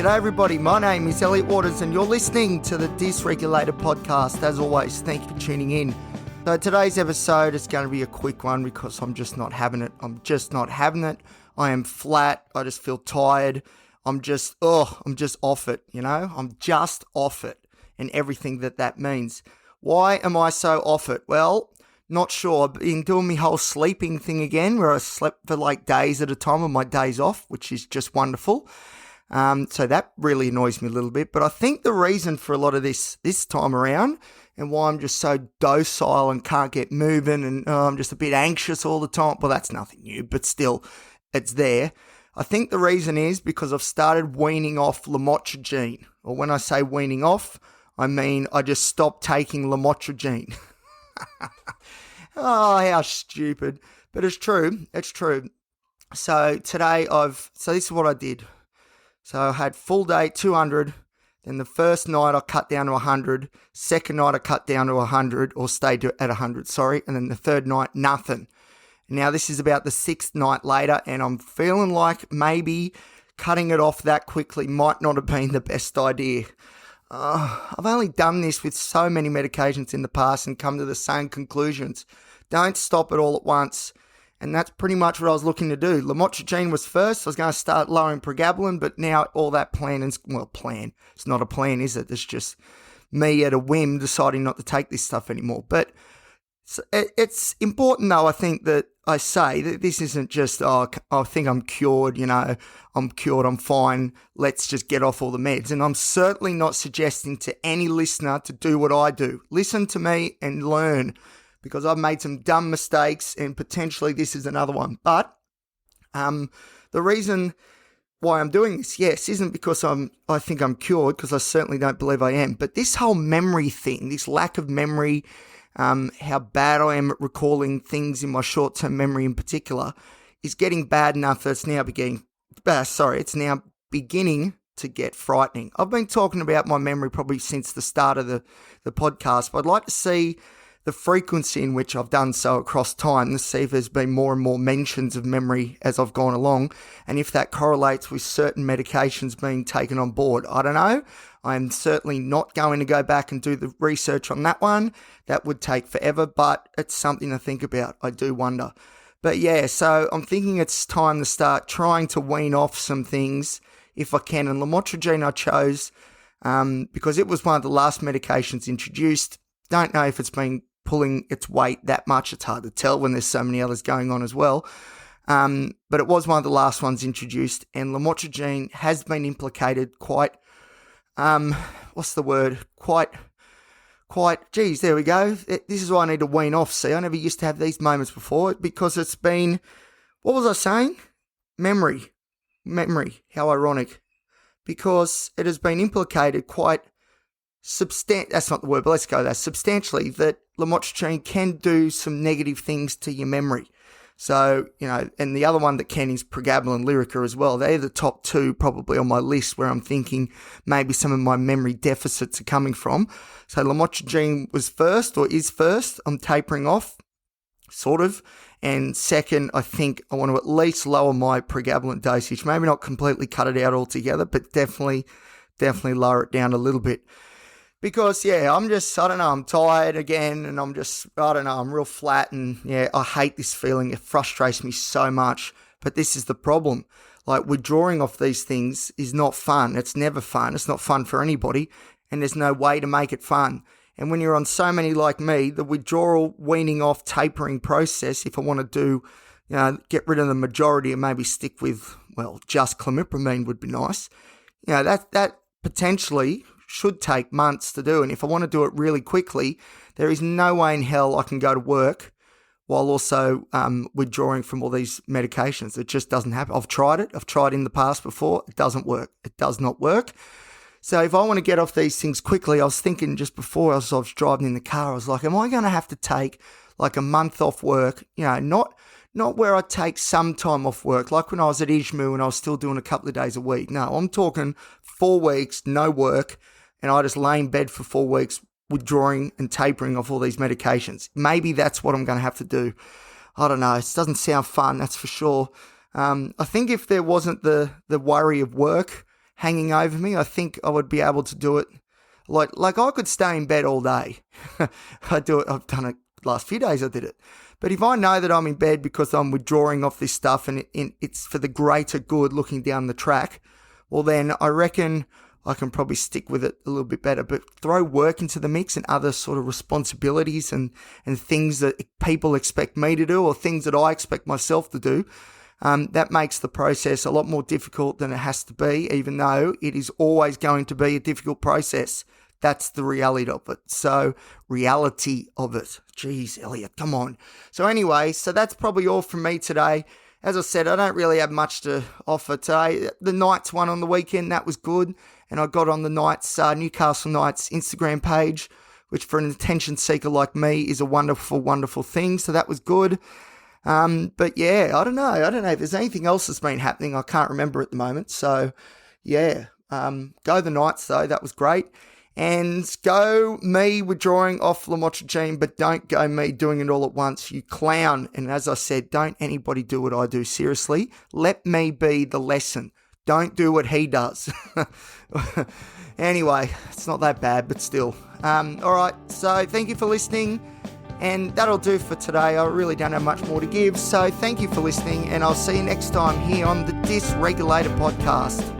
G'day everybody, my name is Elliot Waters and you're listening to the Dysregulated podcast. As always, thank you for tuning in. So today's episode is going to be a quick one because I'm just not having it. I am flat. I just feel tired. I'm just off it, you know? I'm just off it and everything that means. Why am I so off it? Well, not sure. I've been doing my whole sleeping thing again where I slept for like days at a time on my days off, which is just wonderful. So that really annoys me a little bit. But I think the reason for a lot of this time around and why I'm just so docile and can't get moving and I'm just a bit anxious all the time. Well, that's nothing new, but still, it's there. I think the reason is because I've started weaning off lamotrigine. Or when I say weaning off, I mean I just stopped taking lamotrigine. Oh, how stupid. But it's true. It's true. So today so this is what I did. So I had full day 200. Then the first night I cut down to 100. Second night I cut down to 100 or stayed at 100, sorry. And then the third night, nothing. Now this is about the sixth night later and I'm feeling like maybe cutting it off that quickly might not have been the best idea. I've only done this with so many medications in the past and come to the same conclusions. Don't stop it all at once. And that's pretty much what I was looking to do. Lamotrigine was first. I was going to start lowering pregabalin, but now all that it's not a plan, is it? It's just me at a whim deciding not to take this stuff anymore. But it's important, though, I think, that I say that this isn't just, I think I'm cured, I'm cured, I'm fine, let's just get off all the meds. And I'm certainly not suggesting to any listener to do what I do. Listen to me and learn, because I've made some dumb mistakes and potentially this is another one. But the reason why I'm doing this, yes, isn't because I think I'm cured, because I certainly don't believe I am. But this whole memory thing, this lack of memory, how bad I am at recalling things in my short-term memory in particular, is getting bad enough that it's now beginning to get frightening. I've been talking about my memory probably since the start of the podcast, but I'd like to see the frequency in which I've done so across time to see if there's been more and more mentions of memory as I've gone along and if that correlates with certain medications being taken on board. I don't know. I'm certainly not going to go back and do the research on that one. That would take forever, but it's something to think about. I do wonder. But yeah, so I'm thinking it's time to start trying to wean off some things if I can. And lamotrigine I chose because it was one of the last medications introduced. Don't know if it's been pulling its weight that much. It's hard to tell when there's so many others going on as well. But it was one of the last ones introduced, and lamotrigine has been implicated quite, geez, there we go. This is why I need to wean off. See, I never used to have these moments before because it's been, what was I saying? Memory, how ironic. Because it has been implicated quite that's not the word, but let's go there, substantially, that lamotrigine can do some negative things to your memory. So, and the other one that can is pregabalin, Lyrica as well. They're the top two probably on my list where I'm thinking maybe some of my memory deficits are coming from. So lamotrigine was first or is first. I'm tapering off, sort of. And second, I think I want to at least lower my pregabalin dosage. Maybe not completely cut it out altogether, but definitely lower it down a little bit. Because, I'm tired again and I'm real flat and, I hate this feeling. It frustrates me so much. But this is the problem. Like, withdrawing off these things is not fun. It's never fun. It's not fun for anybody. And there's no way to make it fun. And when you're on so many like me, the withdrawal, weaning off, tapering process, if I want to do, get rid of the majority and maybe stick with, just clomipramine would be nice. That potentially should take months to do. And if I want to do it really quickly, there is no way in hell I can go to work while also withdrawing from all these medications. It just doesn't happen. I've tried it. I've tried in the past before. It doesn't work. It does not work. So if I want to get off these things quickly, I was thinking just before I was driving in the car, I was like, am I going to have to take like a month off work? Not where I take some time off work, like when I was at ISMU and I was still doing a couple of days a week. No, I'm talking 4 weeks, no work, and I just lay in bed for 4 weeks withdrawing and tapering off all these medications. Maybe that's what I'm going to have to do. I don't know. It doesn't sound fun, that's for sure. I think if there wasn't the worry of work hanging over me, I think I would be able to do it. Like I could stay in bed all day. I've done it the last few days I did it. But if I know that I'm in bed because I'm withdrawing off this stuff and it's for the greater good looking down the track, well then I reckon I can probably stick with it a little bit better. But throw work into the mix and other sort of responsibilities and things that people expect me to do or things that I expect myself to do, that makes the process a lot more difficult than it has to be, even though it is always going to be a difficult process. That's the reality of it. Jeez, Elliot, come on. So anyway, that's probably all from me today. As I said, I don't really have much to offer today. The Knights won on the weekend. That was good. And I got on the Knights, Newcastle Knights Instagram page, which for an attention seeker like me is a wonderful, wonderful thing. So that was good. But yeah, I don't know if there's anything else that's been happening. I can't remember at the moment. So yeah, go the Knights though. That was great. And go me withdrawing off lamotrigine, but don't go me doing it all at once, you clown. And as I said, don't anybody do what I do. Seriously, let me be the lesson. Don't do what he does. Anyway, it's not that bad, but still. All right, so thank you for listening. And that'll do for today. I really don't have much more to give. So thank you for listening, and I'll see you next time here on the Dysregulated podcast.